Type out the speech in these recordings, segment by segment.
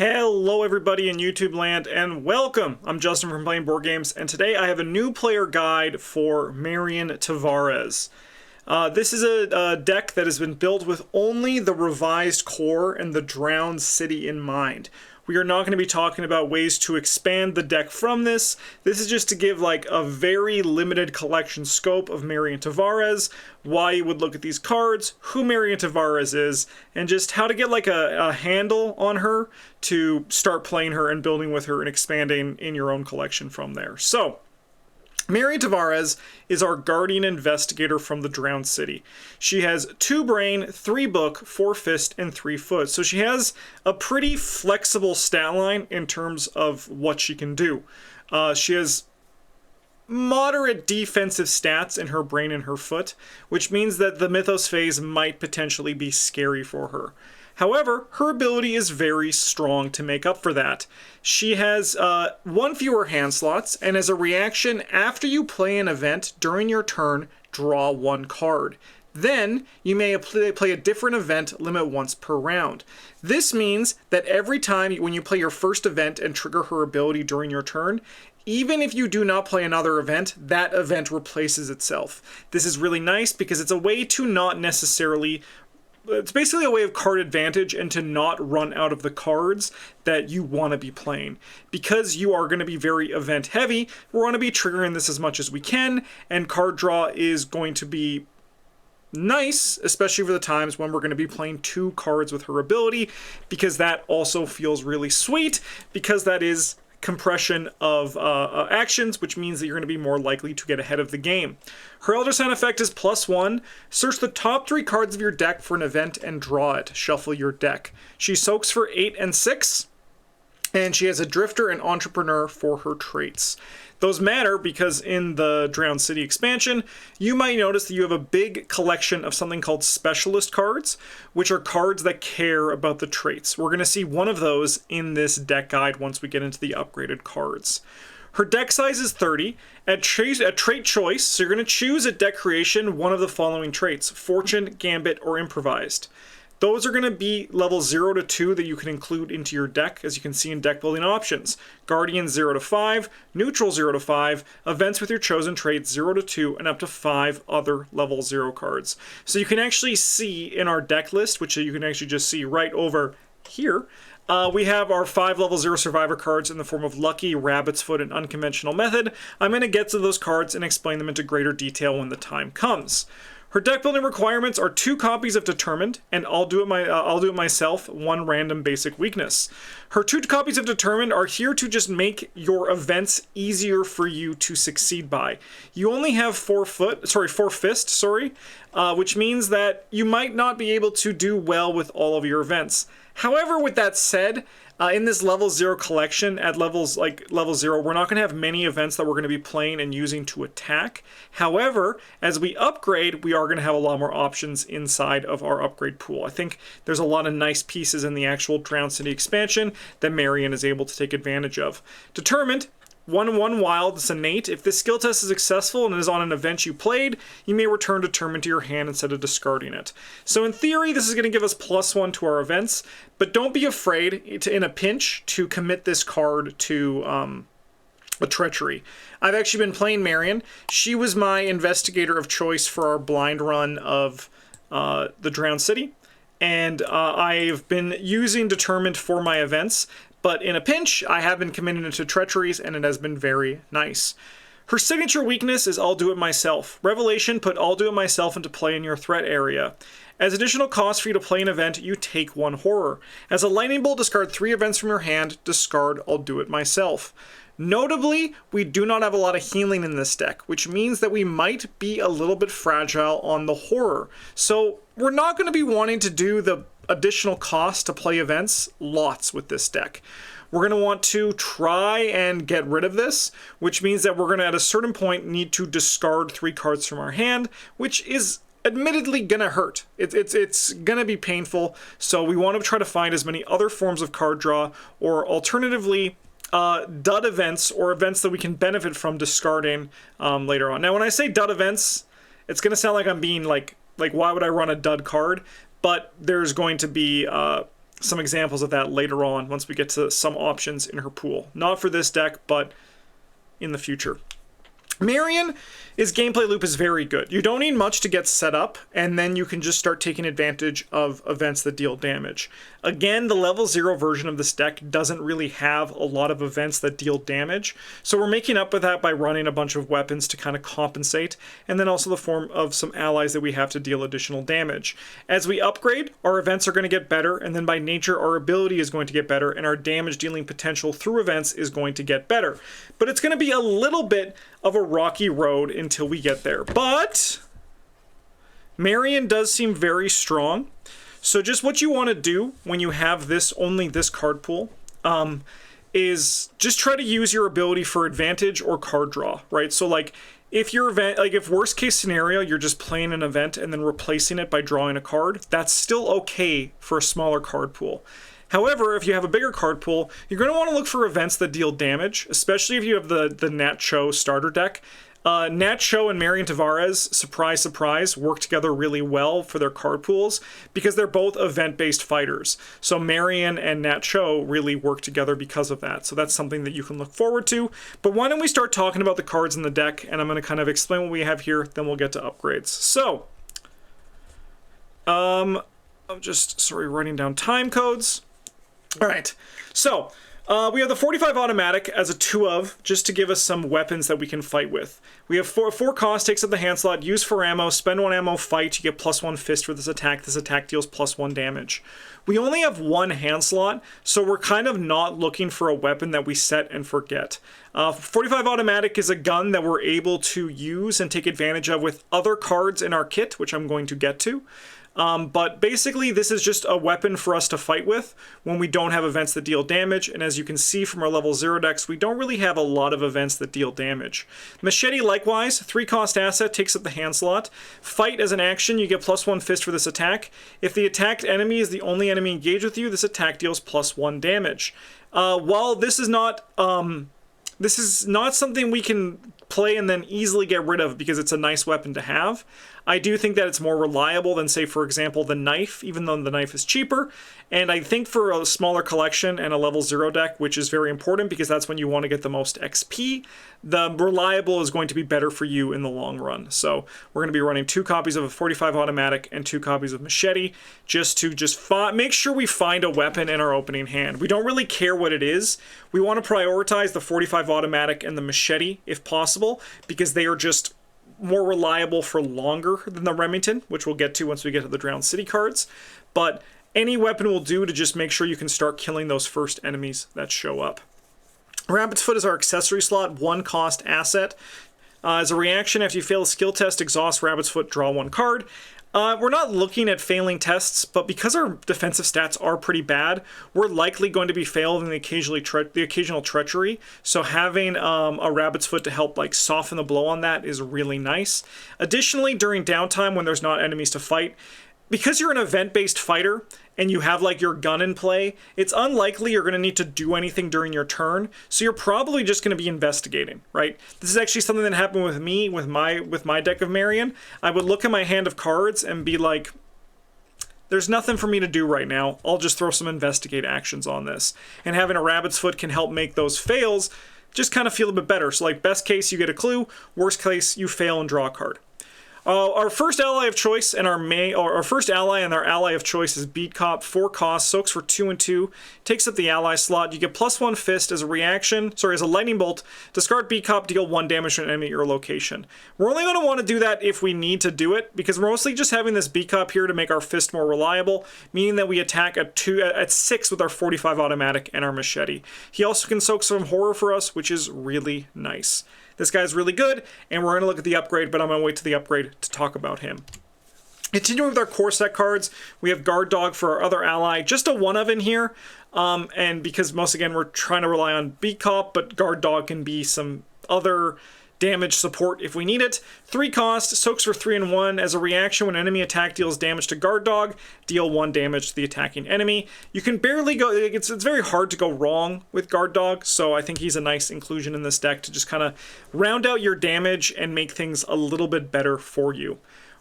Hello everybody in YouTube land and welcome! I'm Justin from Playing Board Games, and today I have a new player guide for Marion Tavares. This is a deck that has been built with only the revised core and the Drowned City in mind. We are not going to be talking about ways to expand the deck from this. This is just to give like a very limited collection scope of Marion Tavares, why you would look at these cards, who Marion Tavares is, and just how to get like a handle on her to start playing her and building with her and expanding in your own collection from there. So, Marion Tavares is our Guardian Investigator from the Drowned City. She has 2 brain, 3 book, 4 fist, and 3 foot. So she has a pretty flexible stat line in terms of what she can do. She has moderate defensive stats in her brain and her foot, which means that the Mythos phase might potentially be scary for her. However, her ability is very strong to make up for that. She has 1 fewer hand slots, and as a reaction, after you play an event during your turn, draw 1 card. Then, you may play a different event limit once per round. This means that every time when you play your first event and trigger her ability during your turn, even if you do not play another event, that event replaces itself. This is really nice because it's a way to not necessarily... It's basically a way of card advantage and to not run out of the cards that you want to be playing. Because you are going to be very event heavy, we're going to be triggering this as much as we can, and card draw is going to be nice, especially for the times when we're going to be playing 2 cards with her ability, because that also feels really sweet, because that is compression of actions, which means that you're going to be more likely to get ahead of the game. Her Elder Sign effect is +1. Search the top 3 cards of your deck for an event and draw it. Shuffle your deck. She soaks for 8 and 6, and she has a Drifter and Entrepreneur for her traits. Those matter because in the Drowned City expansion, you might notice that you have a big collection of something called Specialist cards, which are cards that care about the traits. We're going to see one of those in this deck guide once we get into the upgraded cards. Her deck size is 30. At trait choice, so you're going to choose at deck creation one of the following traits: Fortune, Gambit, or Improvised. Those are going to be level 0 to 2 that you can include into your deck, as you can see in deck building options. Guardian 0 to 5, Neutral 0 to 5, events with your chosen traits 0 to 2, and up to 5 other level 0 cards. So you can actually see in our deck list, which you can actually just see right over here, we have our 5 level 0 survivor cards in the form of Lucky, Rabbit's Foot, and Unconventional Method. I'm going to get to those cards and explain them into greater detail when the time comes. Her deck building requirements are 2 copies of Determined, and I'll do it myself, 1 random basic weakness. Her 2 copies of Determined are here to just make your events easier for you to succeed by. You only have 4 fists, which means that you might not be able to do well with all of your events. However, with that said, in this level 0 collection, at levels like level 0, we're not going to have many events that we're going to be playing and using to attack. However, as we upgrade, we are going to have a lot more options inside of our upgrade pool. I think there's a lot of nice pieces in the actual Drowned City expansion that Marion is able to take advantage of. Determined. 1/1 wild, it's innate. If this skill test is successful and is on an event you played, you may return Determined to your hand instead of discarding it. So in theory, this is going to give us +1 to our events, but don't be afraid to, in a pinch, to commit this card to a treachery. I've actually been playing Marion. She was my investigator of choice for our blind run of the Drowned City, and I've been using Determined for my events. But in a pinch, I have been committed into treacheries, and it has been very nice. Her signature weakness is I'll do it myself. Revelation, put I'll do it myself into play in your threat area. As additional cost for you to play an event, you take 1 horror. As a lightning bolt, discard 3 events from your hand, discard I'll do it myself. Notably, we do not have a lot of healing in this deck, which means that we might be a little bit fragile on the horror. So we're not going to be wanting to do the additional cost to play events lots with this deck. We're going to want to try and get rid of this, which means that we're going to at a certain point need to discard 3 cards from our hand, which is admittedly gonna hurt. It's gonna be painful, so we want to try to find as many other forms of card draw, or alternatively dud events, or events that we can benefit from discarding later on. Now when I say dud events, it's gonna sound like I'm being like why would I run a dud card? But there's going to be some examples of that later on once we get to some options in her pool. Not for this deck, but in the future. Marion, his gameplay loop is very good. You don't need much to get set up, and then you can just start taking advantage of events that deal damage. Again, the level 0 version of this deck doesn't really have a lot of events that deal damage, so we're making up with that by running a bunch of weapons to kind of compensate, and then also the form of some allies that we have to deal additional damage. As we upgrade, our events are going to get better, and then by nature, our ability is going to get better, and our damage dealing potential through events is going to get better. But it's going to be a little bit of a rocky road until we get there. But Marion does seem very strong. So just what you want to do when you have this only this card pool is just try to use your ability for advantage or card draw, right? So like if your event, like if worst case scenario, you're just playing an event and then replacing it by drawing a card, that's still okay for a smaller card pool. However, if you have a bigger card pool, you're going to want to look for events that deal damage, especially if you have the Nat Cho starter deck. Nat Cho and Marion Tavares, surprise, surprise, work together really well for their card pools because they're both event-based fighters. So Marion and Nat Cho really work together because of that. So that's something that you can look forward to. But why don't we start talking about the cards in the deck, and I'm going to kind of explain what we have here, then we'll get to upgrades. So, I'm just, writing down time codes. All right, so we have the 45 automatic as a 2 of, just to give us some weapons that we can fight with. We have 4 cost, takes up the hand slot, use for ammo, spend 1 ammo, fight, you get +1 fist for this attack. This attack deals +1 damage. We only have 1 hand slot, so we're kind of not looking for a weapon that we set and forget. 45 automatic is a gun that we're able to use and take advantage of with other cards in our kit, which I'm going to get to. But basically, this is just a weapon for us to fight with when we don't have events that deal damage, and as you can see from our level 0 decks, we don't really have a lot of events that deal damage. Machete, likewise, 3 cost asset, takes up the hand slot. Fight as an action, you get +1 fist for this attack. If the attacked enemy is the only enemy engaged with you, this attack deals +1 damage. While this is not something we can play and then easily get rid of because it's a nice weapon to have, I do think that it's more reliable than, say, for example, the knife, even though the knife is cheaper. And I think for a smaller collection and a level 0 deck, which is very important because that's when you want to get the most XP, the reliable is going to be better for you in the long run. So we're going to be running 2 copies of a 45 automatic and 2 copies of machete just to make sure we find a weapon in our opening hand. We don't really care what it is. We want to prioritize the 45 automatic and the machete if possible because they are just more reliable for longer than the Remington, which we'll get to once we get to the Drowned City cards. But any weapon will do to just make sure you can start killing those first enemies that show up. Rabbit's Foot is our accessory slot, 1 cost asset. As a reaction, after you fail a skill test, exhaust Rabbit's Foot, draw 1 card. We're not looking at failing tests, but because our defensive stats are pretty bad, we're likely going to be failing the occasional treachery. So having a Rabbit's Foot to help like soften the blow on that is really nice. Additionally, during downtime when there's not enemies to fight, because you're an event-based fighter and you have like your gun in play, it's unlikely you're going to need to do anything during your turn, so you're probably just going to be investigating, right? This is actually something that happened with me with my deck of Marion. I would look at my hand of cards and be like, there's nothing for me to do right now. I'll just throw some investigate actions on this. And having a Rabbit's Foot can help make those fails just kind of feel a bit better. So like best case, you get a clue. Worst case, you fail and draw a card. Our first ally of choice and our first ally and our ally of choice is Beat Cop, 4 costs, soaks for 2 and 2, takes up the ally slot. You get +1 fist as a reaction, as a lightning bolt. Discard Beat Cop, deal 1 damage to an enemy at your location. We're only going to want to do that if we need to do it, because we're mostly just having this Beat Cop here to make our fist more reliable, meaning that we attack at 6 with our 45 automatic and our machete. He also can soak some horror for us, which is really nice. This guy's really good, and we're going to look at the upgrade, but I'm going to wait to the upgrade to talk about him. Continuing with our core set cards, we have Guard Dog for our other ally. Just a 1 of in here, and because again, we're trying to rely on Beat Cop, but Guard Dog can be some other damage support if we need it. 3 cost, soaks for 3 and 1. As a reaction, when enemy attack deals damage to Guard Dog, deal 1 damage to the attacking enemy. You can barely go, it's very hard to go wrong with Guard Dog, so I think he's a nice inclusion in this deck to just kind of round out your damage and make things a little bit better for you.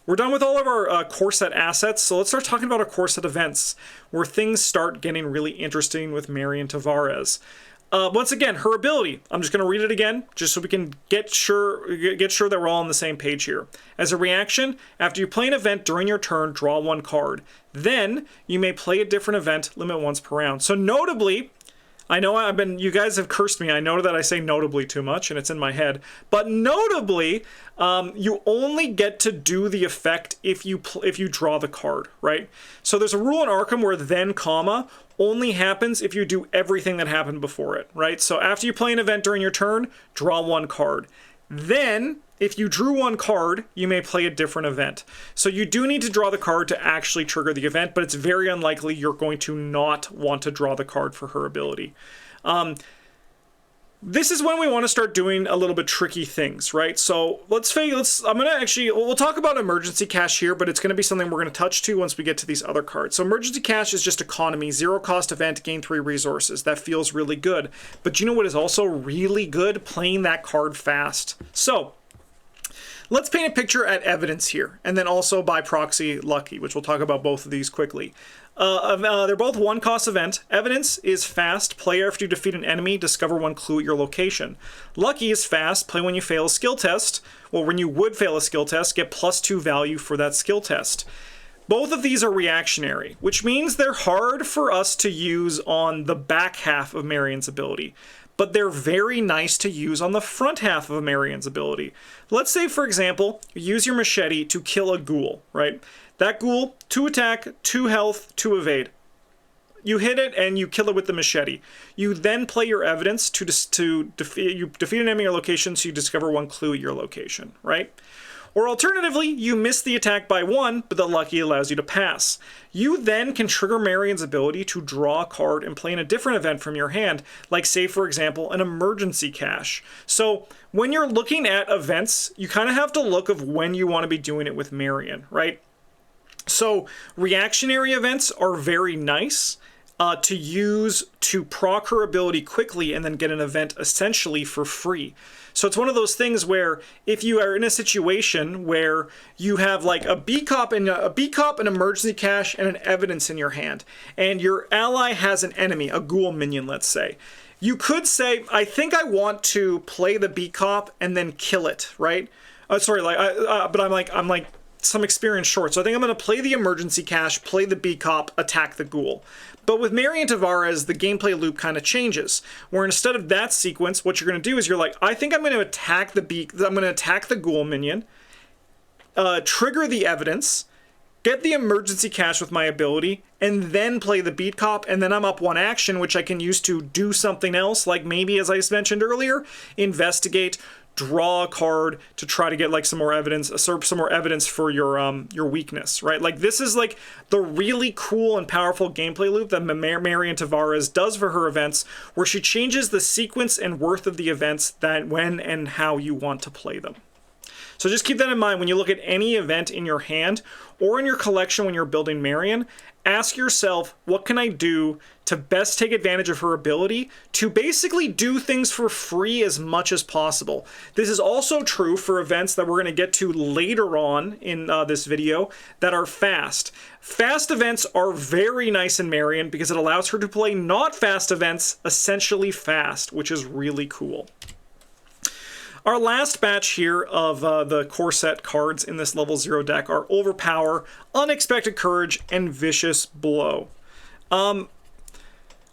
we're done with all of our core set assets, so let's start talking about our core set events, where things start getting really interesting with Marion Tavares. Once again, her ability. I'm just going to read it again, just so we can get sure that we're all on the same page here. As a reaction, after you play an event during your turn, draw 1 card. Then, you may play a different event, limit once per round. So notably, I know you guys have cursed me. I know that I say notably too much, and it's in my head. But notably, you only get to do the effect if you draw the card, right? So there's a rule in Arkham where then, comma, only happens if you do everything that happened before it, right? So after you play an event during your turn, draw 1 card. Then, if you drew 1 card, you may play a different event. So you do need to draw the card to actually trigger the event, but it's very unlikely you're going to not want to draw the card for her ability. This is when we want to start doing a little bit tricky things, right? So we'll talk about emergency cash here, but it's going to be something we're going to touch to once we get to these other cards. So emergency cash is just economy, 0 cost event, gain 3 resources. That feels really good. But you know what is also really good? Playing that card fast. So let's paint a picture at evidence here, and then also by proxy lucky, which we'll talk about both of these quickly. They're both 1 cost event. Evidence is fast, play after you defeat an enemy, discover 1 clue at your location. Lucky is fast, play when you fail a skill test, or when you would fail a skill test, get +2 value for that skill test. Both of these are reactionary, which means they're hard for us to use on the back half of Marion's ability, but they're very nice to use on the front half of Marion's ability. Let's say, for example, you use your machete to kill a ghoul, right? That ghoul, 2 attack, 2 health, 2 evade. You hit it and you kill it with the machete. You then play your evidence to defeat an enemy at your location, so you discover 1 clue at your location, right? Or alternatively, you miss the attack by 1, but the lucky allows you to pass. You then can trigger Marion's ability to draw a card and play in a different event from your hand, like, say, for example, an emergency cache. So when you're looking at events, you kind of have to look of when you want to be doing it with Marion, right? So reactionary events are very nice to use to proc her ability quickly and then get an event essentially for free. So it's one of those things where if you are in a situation where you have like a B cop, an emergency cache, and an evidence in your hand, and your ally has an enemy, a ghoul minion, let's say, you could say, I think I want to play the B cop and then kill it, right? But I'm like some experience short, so I think I'm going to play the emergency cache, play the B cop, attack the ghoul. But with Marion Tavares, the gameplay loop kind of changes, where instead of that sequence, what you're going to do is you're like, I think I'm going to attack the ghoul minion, trigger the evidence, get the emergency cache with my ability, and then play the beat cop, and then I'm up 1 action, which I can use to do something else, like maybe, as I mentioned earlier, investigate, draw a card to try to get like some more evidence for your weakness, right? Like, this is like the really cool and powerful gameplay loop that Marion Tavares does for her events, where she changes the sequence and worth of the events that when and how you want to play them. So just keep that in mind when you look at any event in your hand or in your collection when you're building Marion. Ask yourself, what can I do to best take advantage of her ability to basically do things for free as much as possible? This is also true for events that we're going to get to later on in this video that are fast. Fast events are very nice in Marion because it allows her to play not fast events essentially fast, which is really cool. Our last batch here of the core set cards in this level 0 deck are Overpower, Unexpected Courage, and Vicious Blow.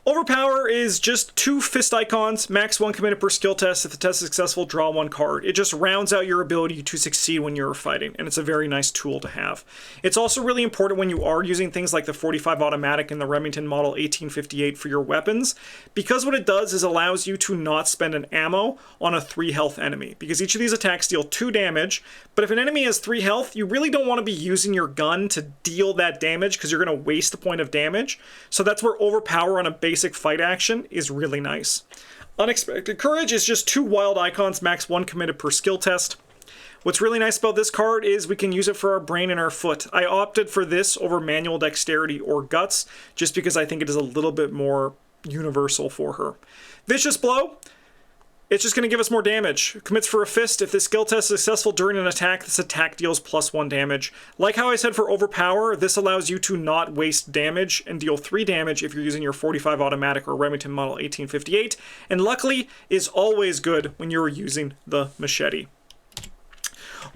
Overpower is just 2 fist icons, max 1 committed per skill test. If the test is successful, draw 1 card. It just rounds out your ability to succeed when you're fighting, and it's a very nice tool to have. It's also really important when you are using things like the 45 automatic and the Remington Model 1858 for your weapons, because what it does is allows you to not spend an ammo on a 3 health enemy, because each of these attacks deal 2 damage, but if an enemy has 3 health, you really don't want to be using your gun to deal that damage because you're going to waste a point of damage. So that's where Overpower on a basic fight action is really nice. Unexpected Courage is just 2 wild icons, max 1 committed per skill test. What's really nice about this card is we can use it for our brain and our foot. I opted for this over Manual Dexterity or Guts, just because I think it is a little bit more universal for her. Vicious Blow. it's just going to give us more damage. Commits for a fist. If this skill test is successful during an attack, this attack deals +1 damage. Like how I said for Overpower, this allows you to not waste damage and deal 3 damage if you're using your 45 automatic or Remington Model 1858, and luckily is always good when you're using the machete.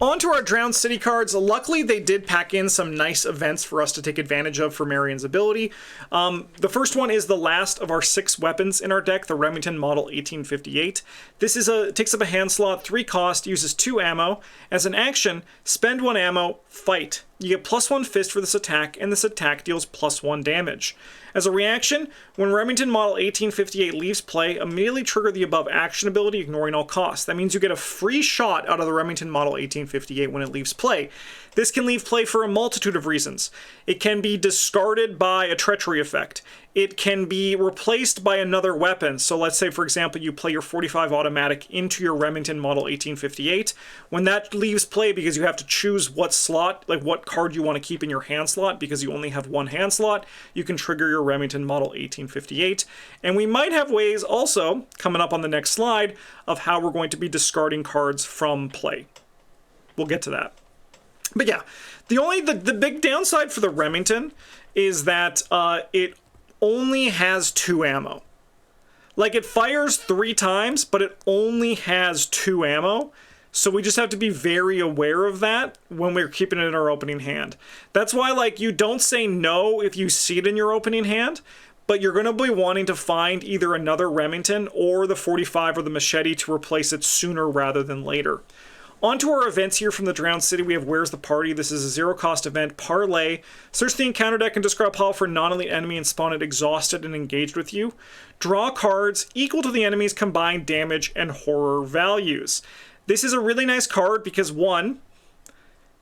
On to our Drowned City cards. Luckily, they did pack in some nice events for us to take advantage of for Marion's ability. The first one is the last of our 6 weapons in our deck, the Remington Model 1858. This is takes up a hand slot, 3 cost, uses 2 ammo. As an action, spend 1 ammo, fight. You get +1 fist for this attack, and this attack deals +1 damage. As a reaction, when Remington Model 1858 leaves play, immediately trigger the above action ability, ignoring all costs. That means you get a free shot out of the Remington Model 1858 when it leaves play. This can leave play for a multitude of reasons. It can be discarded by a treachery effect. It can be replaced by another weapon. So let's say, for example, you play your 45 automatic into your Remington Model 1858. When that leaves play, because you have to choose what slot, like what card you want to keep in your hand slot, because you only have 1 hand slot, you can trigger your Remington Model 1858. And we might have ways also, coming up on the next slide, of how we're going to be discarding cards from play. We'll get to that. But yeah, the big downside for the Remington is that it only has 2 ammo. Like, it fires 3 times, but it only has 2 ammo. So we just have to be very aware of that when we're keeping it in our opening hand. That's why, like, you don't say no if you see it in your opening hand, but you're going to be wanting to find either another Remington or the 45 or the machete to replace it sooner rather than later. On to our events here from the Drowned City. We have Where's the Party? This is a 0-cost event. Parlay. Search the encounter deck and discard a pile for a non-elite enemy and spawn it exhausted and engaged with you. Draw cards equal to the enemy's combined damage and horror values. This is a really nice card because 1,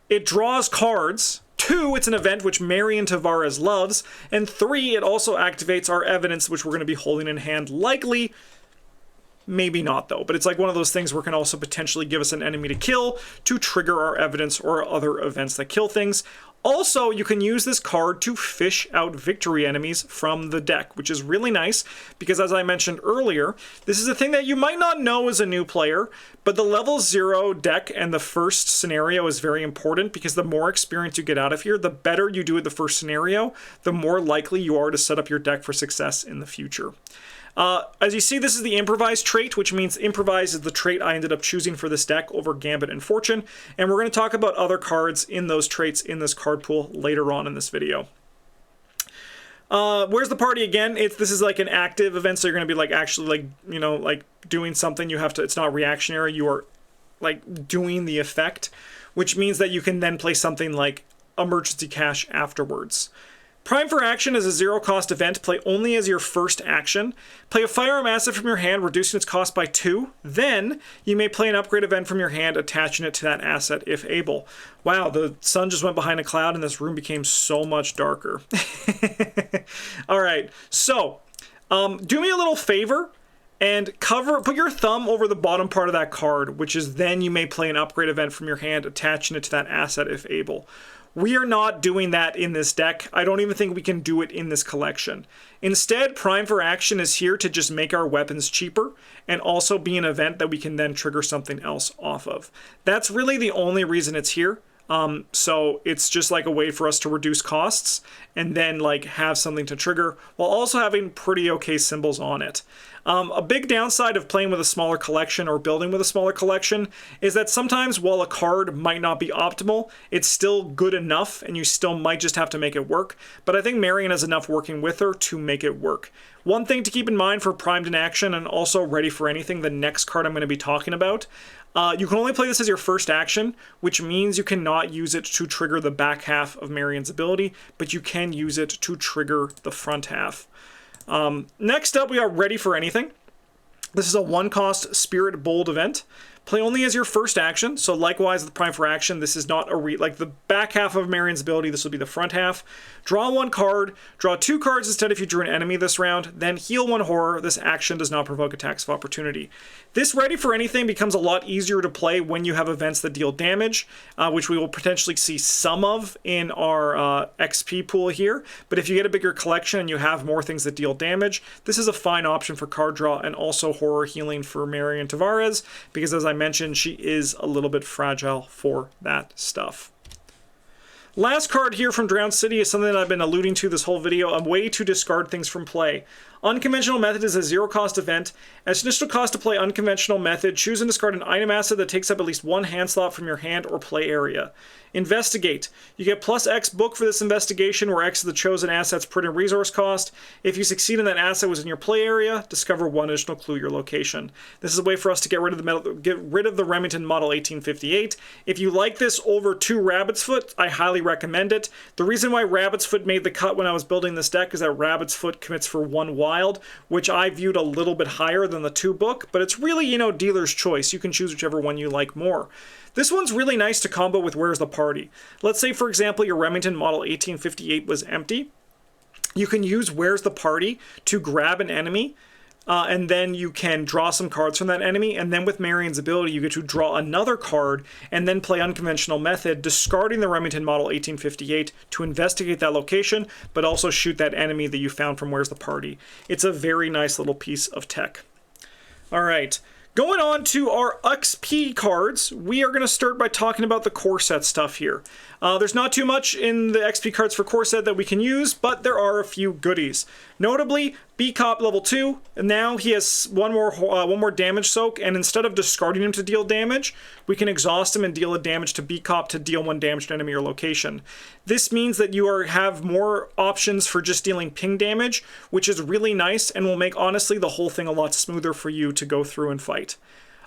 it draws cards. 2, it's an event which Marion Tavares loves. And 3, it also activates our evidence, which we're going to be holding in hand likely. Maybe not, though, but it's like one of those things where it can also potentially give us an enemy to kill to trigger our evidence or other events that kill things. Also, you can use this card to fish out victory enemies from the deck, which is really nice because, as I mentioned earlier, this is a thing that you might not know as a new player, but the level 0 deck and the first scenario is very important because the more experience you get out of here, the better you do at the first scenario, the more likely you are to set up your deck for success in the future. As you see, this is the Improvise trait, which means Improvise is the trait I ended up choosing for this deck over Gambit and Fortune, and we're going to talk about other cards in those traits in this card pool later on in this video. Where's the Party again? This is like an active event, so you're going to be like actually like, you know, like doing something. You have to, it's not reactionary, you are like doing the effect, which means that you can then play something like Emergency Cash afterwards. Prime for Action is a 0-cost event. Play only as your first action. Play a firearm asset from your hand, reducing its cost by 2. Then, you may play an upgrade event from your hand, attaching it to that asset if able. Wow, the sun just went behind a cloud and this room became so much darker. Alright, so, do me a little favor and put your thumb over the bottom part of that card, which is then you may play an upgrade event from your hand, attaching it to that asset if able. We are not doing that in this deck. I don't even think we can do it in this collection. Instead, Prime for Action is here to just make our weapons cheaper and also be an event that we can then trigger something else off of. That's really the only reason it's here. So it's just like a way for us to reduce costs and then like have something to trigger while also having pretty okay symbols on it. A big downside of playing with a smaller collection or building with a smaller collection is that sometimes while a card might not be optimal, it's still good enough and you still might just have to make it work. But I think Marion has enough working with her to make it work. One thing to keep in mind for Primed in Action and also Ready for Anything, the next card I'm going to be talking about, you can only play this as your first action, which means you cannot use it to trigger the back half of Marion's ability, but you can use it to trigger the front half. Next up, we are Ready for Anything. This is a 1-cost Spirit Bold event. Play only as your first action, so likewise the prime for action, this is not a like the back half of Marion's ability, this will be the front half. Draw 1 card, draw 2 cards instead if you drew an enemy this round, then heal 1 horror. This action does not provoke attacks of opportunity. This Ready for Anything becomes a lot easier to play when you have events that deal damage, which we will potentially see some of in our XP pool here, but if you get a bigger collection and you have more things that deal damage, this is a fine option for card draw and also horror healing for Marion Tavares, because as I mentioned, she is a little bit fragile for that stuff. Last card here from Drowned City is something that I've been alluding to this whole video, a way to discard things from play. Unconventional Method is a 0-cost event. As initial cost to play Unconventional Method, choose and discard an item asset that takes up at least 1 hand slot from your hand or play area. Investigate. You get plus X book for this investigation, where X is the chosen asset's printed resource cost. If you succeed and that asset was in your play area, discover 1 additional clue your location. This is a way for us to get rid of the Remington Model 1858. If you like this over 2 Rabbit's Foot, I highly recommend it. The reason why Rabbit's Foot made the cut when I was building this deck is that Rabbit's Foot commits for 1 wild, which I viewed a little bit higher than the 2 book, but it's really, you know, dealer's choice. You can choose whichever one you like more. This one's really nice to combo with Where's the Party. Let's say, for example, your Remington Model 1858 was empty. You can use Where's the Party to grab an enemy, and then you can draw some cards from that enemy, and then with Marion's ability, you get to draw another card, and then play Unconventional Method, discarding the Remington Model 1858 to investigate that location, but also shoot that enemy that you found from Where's the Party. It's a very nice little piece of tech. All right. Going on to our XP cards, we are going to start by talking about the core set stuff here. There's not too much in the XP cards for core set that we can use, but there are a few goodies. Notably, B-Cop level 2, and now he has one more damage soak, and instead of discarding him to deal damage, we can exhaust him and deal a damage to B-Cop to deal 1 damage to enemy or location. This means that you have more options for just dealing ping damage, which is really nice and will make, honestly, the whole thing a lot smoother for you to go through and fight.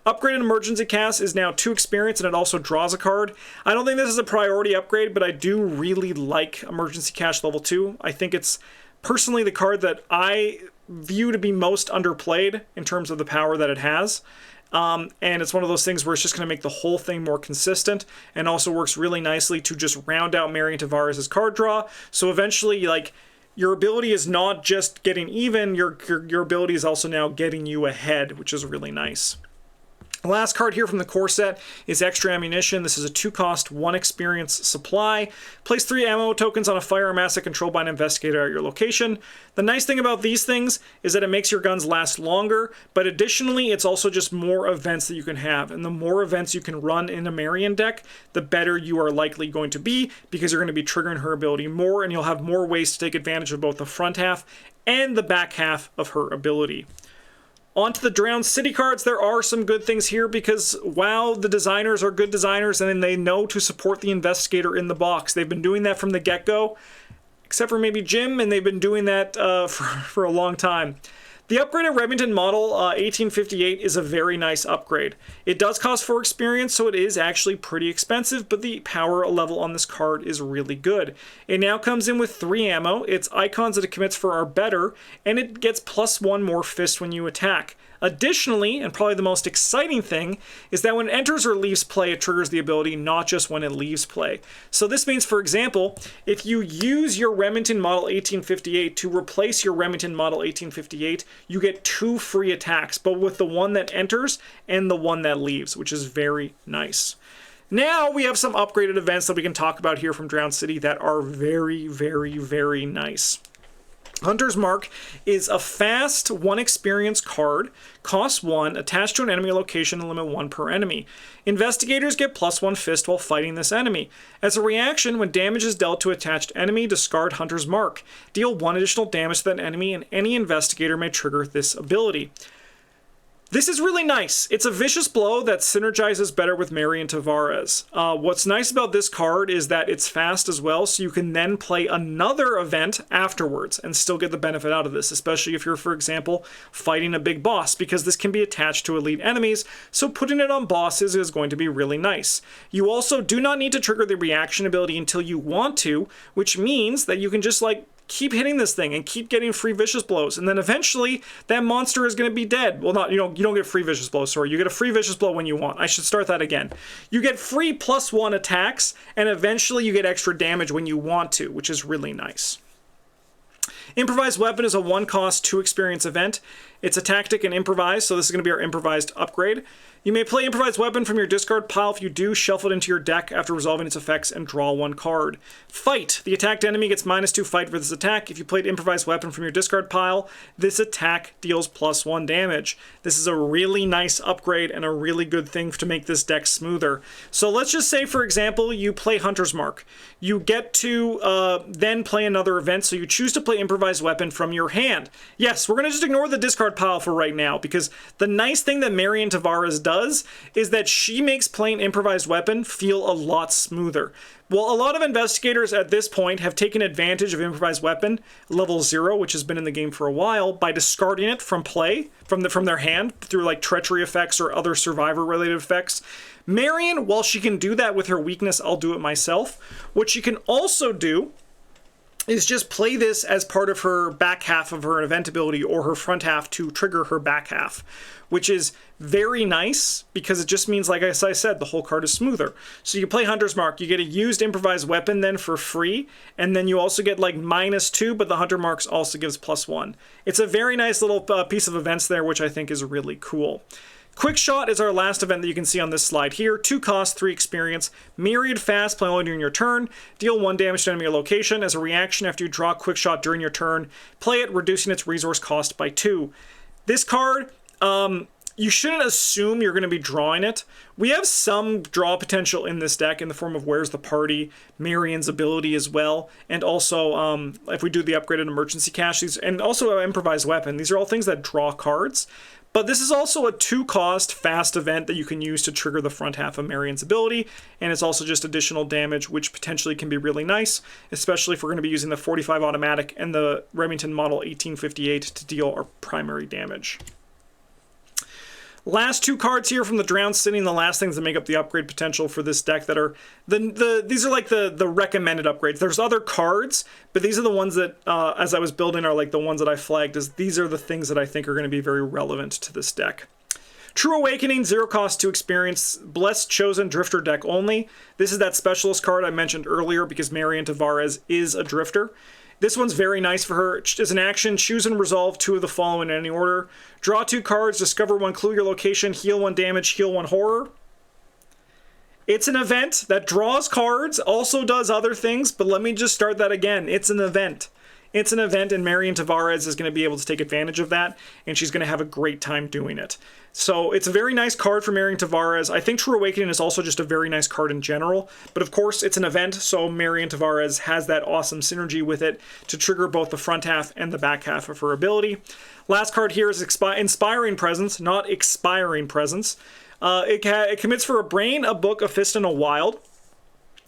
Upgraded Emergency Cast is now 2 experience, and it also draws a card. I don't think this is a priority upgrade, but I do really like Emergency Cast level 2. I think it's personally the card that I view to be most underplayed in terms of the power that it has. And it's one of those things where it's just going to make the whole thing more consistent, and also works really nicely to just round out Marion Tavares' card draw. So eventually, like, your ability is not just getting even, your ability is also now getting you ahead, which is really nice. The last card here from the core set is Extra Ammunition. This is a 2-cost, 1 experience supply. Place 3 ammo tokens on a firearm asset controlled by an investigator at your location. The nice thing about these things is that it makes your guns last longer, but additionally, it's also just more events that you can have. And the more events you can run in a Marion deck, the better you are likely going to be, because you're going to be triggering her ability more, and you'll have more ways to take advantage of both the front half and the back half of her ability. On to the Drowned City cards. There are some good things here because, wow, the designers are good designers and they know to support the investigator in the box. They've been doing that from the get-go, except for maybe Jim, and they've been doing that for a long time. The upgraded Remington Model 1858 is a very nice upgrade. It does cost 4 experience, so it is actually pretty expensive, but the power level on this card is really good. It now comes in with 3 ammo, its icons that it commits for are better, and it gets +1 more fist when you attack. Additionally, and probably the most exciting thing, is that when it enters or leaves play, it triggers the ability, not just when it leaves play. So this means, for example, if you use your Remington Model 1858 to replace your Remington Model 1858, you get 2 free attacks, but with the one that enters and the one that leaves, which is very nice. Now we have some upgraded events that we can talk about here from Drowned City that are very, very, very nice. Hunter's Mark is a fast 1 experience card, costs 1, attached to an enemy location and limit 1 per enemy. Investigators get +1 fist while fighting this enemy. As a reaction, when damage is dealt to attached enemy, discard Hunter's Mark. Deal 1 additional damage to that enemy, and any investigator may trigger this ability. This is really nice. It's a vicious blow that synergizes better with Marion Tavares. What's nice about this card is that it's fast as well, so you can then play another event afterwards and still get the benefit out of this, especially if you're, for example, fighting a big boss, because this can be attached to elite enemies, so putting it on bosses is going to be really nice. You also do not need to trigger the reaction ability until you want to, which means that you can just, like, keep hitting this thing and keep getting free vicious blows, and then eventually that monster is going to be dead. Well, not, you don't get free vicious blows, sorry. You get a free vicious blow when you want. I should start that again. You get free +1 attacks, and eventually you get extra damage when you want to, which is really nice. Improvised Weapon is a 1-cost, 2-experience event. It's a tactic and improvise, so this is going to be our improvised upgrade. You may play Improvised Weapon from your discard pile. If you do, shuffle it into your deck after resolving its effects and draw 1 card. Fight. The attacked enemy gets -2 fight for this attack. If you played Improvised Weapon from your discard pile, this attack deals +1 damage. This is a really nice upgrade and a really good thing to make this deck smoother. So let's just say, for example, you play Hunter's Mark. You get to then play another event, so you choose to play Improvised Weapon from your hand. Yes, we're going to just ignore the discard pile for right now, because the nice thing that Marion Tavares does is that she makes playing Improvised Weapon feel a lot smoother. Well, a lot of investigators at this point have taken advantage of Improvised Weapon level 0, which has been in the game for a while, by discarding it from play, from their hand, through like treachery effects or other survivor-related effects. Marion, while she can do that with her weakness, I'll do it myself. What she can also do is just play this as part of her back half of her event ability, or her front half to trigger her back half, which is very nice because it just means, like I said, the whole card is smoother. So you play Hunter's Mark, you get a used Improvised Weapon then for free, and then you also get like -2, but the Hunter Marks also gives +1. It's a very nice little piece of events there, which I think is really cool. Quick Shot is our last event that you can see on this slide here. 2 cost, 3 experience. Myriad Fast, play only during your turn. Deal 1 damage to enemy location. As a reaction, after you draw Quick Shot during your turn, play it, reducing its resource cost by 2. This card, you shouldn't assume you're going to be drawing it. We have some draw potential in this deck in the form of Where's the Party, Marion's ability as well, and also if we do the upgraded emergency cache, and also Improvised Weapon. These are all things that draw cards. But this is also a 2-cost fast event that you can use to trigger the front half of Marion's ability, and it's also just additional damage, which potentially can be really nice, especially if we're going to be using the 45 automatic and the Remington Model 1858 to deal our primary damage. Last 2 cards here from the Drowned City, and the last things that make up the upgrade potential for this deck that are these are like the recommended upgrades. There's other cards, but these are the ones that as I was building are like the ones that I flagged as these are the things that I think are going to be very relevant to this deck. True Awakening, 0 cost, 2 experience, Blessed Chosen Drifter deck only. This is that specialist card I mentioned earlier because Marion Tavares is a drifter. This one's very nice for her. As an action, choose and resolve 2 of the following in any order. Draw 2 cards, discover 1 clue your location, heal 1 damage, heal 1 horror. It's an event that draws cards, also does other things, but let me just start that again. It's an event. It's an event, and Marion Tavares is going to be able to take advantage of that, and she's going to have a great time doing it. So it's a very nice card for Marion Tavares. I think True Awakening is also just a very nice card in general, but of course it's an event, so Marion Tavares has that awesome synergy with it to trigger both the front half and the back half of her ability. Last card here is Inspiring Presence, not Expiring Presence. It commits for a brain, a book, a fist, and a wild.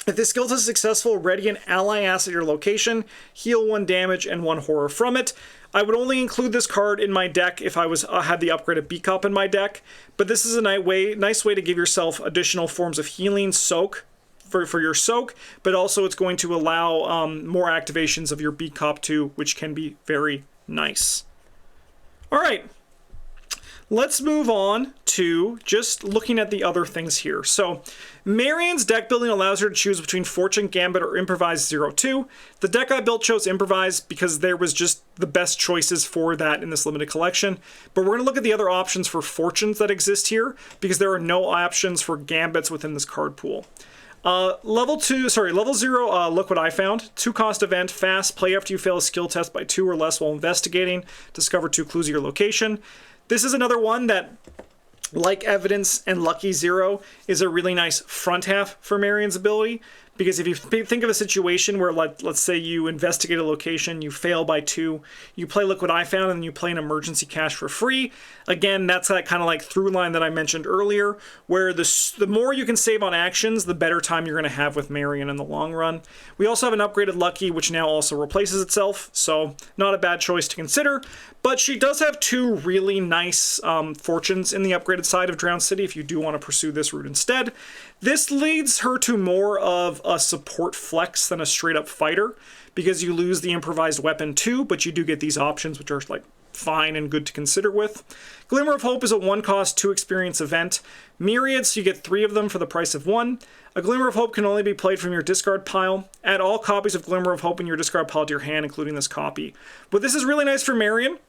If this skill test is successful, ready an ally asset at your location, heal 1 damage and 1 horror from it. I would only include this card in my deck if I had the upgrade of B-Cop in my deck, but this is a nice way to give yourself additional forms of healing, soak, for your soak, but also it's going to allow more activations of your B-Cop too, which can be very nice. Alright. Let's move on to just looking at the other things here. So, Marion's deck building allows her to choose between Fortune, Gambit, or Improvise 02. The deck I built chose Improvise because there was just the best choices for that in this limited collection. But we're going to look at the other options for Fortunes that exist here because there are no options for Gambits within this card pool. Level 0, look what I found. 2-cost event, fast, play after you fail a skill test by 2 or less while investigating. Discover 2 clues of your location. This is another one that, like Evidence and Lucky 0, is a really nice front half for Marion's ability. Because if you think of a situation where, let's say you investigate a location, you fail by 2, you play Look What I Found, and then you play an emergency cache for free. Again, that's that kind of like through line that I mentioned earlier, where the more you can save on actions, the better time you're going to have with Marion in the long run. We also have an upgraded Lucky, which now also replaces itself, so not a bad choice to consider. But she does have 2 really nice fortunes in the upgraded side of Drowned City if you do want to pursue this route instead. This leads her to more of a support flex than a straight up fighter, because you lose the improvised weapon too, but you do get these options, which are like fine and good to consider with. Glimmer of Hope is a 1-cost, 2-experience event. Myriads, you get 3 of them for the price of 1. A Glimmer of Hope can only be played from your discard pile. Add all copies of Glimmer of Hope in your discard pile to your hand, including this copy. What this is really nice for Marion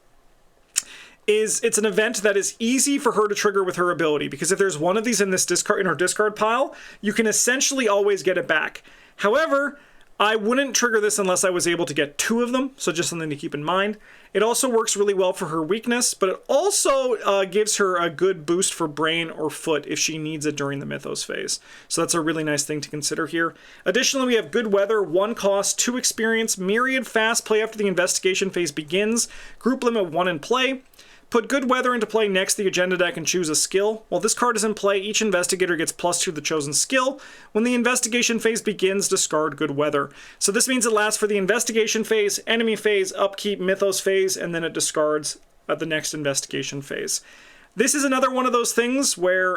is it's an event that is easy for her to trigger with her ability, because if there's one of these in her discard pile, you can essentially always get it back. However, I wouldn't trigger this unless I was able to get 2 of them, so just something to keep in mind. It also works really well for her weakness, but it also gives her a good boost for brain or foot if she needs it during the Mythos phase. So that's a really nice thing to consider here. Additionally, we have Good Weather, 1 cost, 2 experience, Myriad fast play after the investigation phase begins, group limit 1 in play. Put Good Weather into play next to the agenda deck and choose a skill. While this card is in play, each investigator gets +2 to the chosen skill. When the investigation phase begins, discard Good Weather. So this means it lasts for the investigation phase, enemy phase, upkeep, Mythos phase, and then it discards at the next investigation phase. This is another one of those things where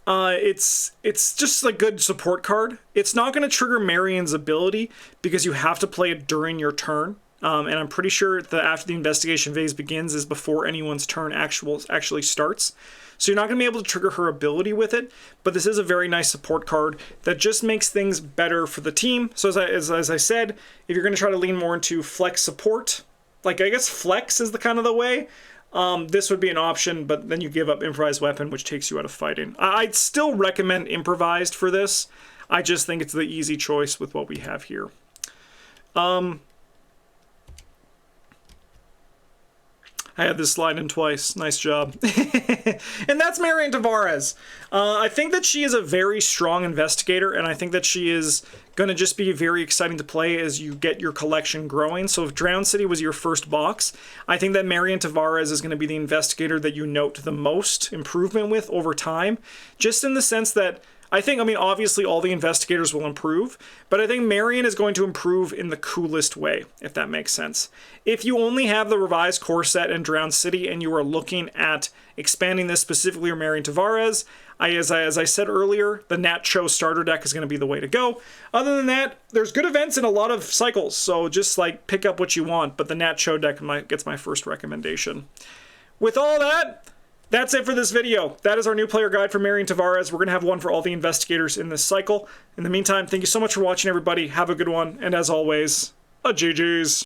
it's just a good support card. It's not going to trigger Marion's ability because you have to play it during your turn. And I'm pretty sure that after the investigation phase begins is before anyone's turn actually starts. So you're not going to be able to trigger her ability with it, but this is a very nice support card that just makes things better for the team. So as I said, if you're going to try to lean more into flex support, like I guess flex is the kind of the way, this would be an option, but then you give up improvised weapon, which takes you out of fighting. I'd still recommend improvised for this. I just think it's the easy choice with what we have here. I had this slide in twice. Nice job. And that's Marion Tavares. I think that she is a very strong investigator, and I think that she is going to just be very exciting to play as you get your collection growing. So if Drowned City was your first box, I think that Marion Tavares is going to be the investigator that you note the most improvement with over time, just in the sense that I mean, obviously all the investigators will improve, but I think Marion is going to improve in the coolest way, if that makes sense. If you only have the revised core set and Drowned City and you are looking at expanding this specifically or Marion Tavares, as I said earlier, the Nat Cho starter deck is going to be the way to go. Other than that, there's good events in a lot of cycles, so just like pick up what you want, but the Nat Cho deck gets my first recommendation. With all that, that's it for this video. That is our new player guide for Marion Tavares. We're going to have one for all the investigators in this cycle. In the meantime, thank you so much for watching, everybody. Have a good one. And as always, a GG's.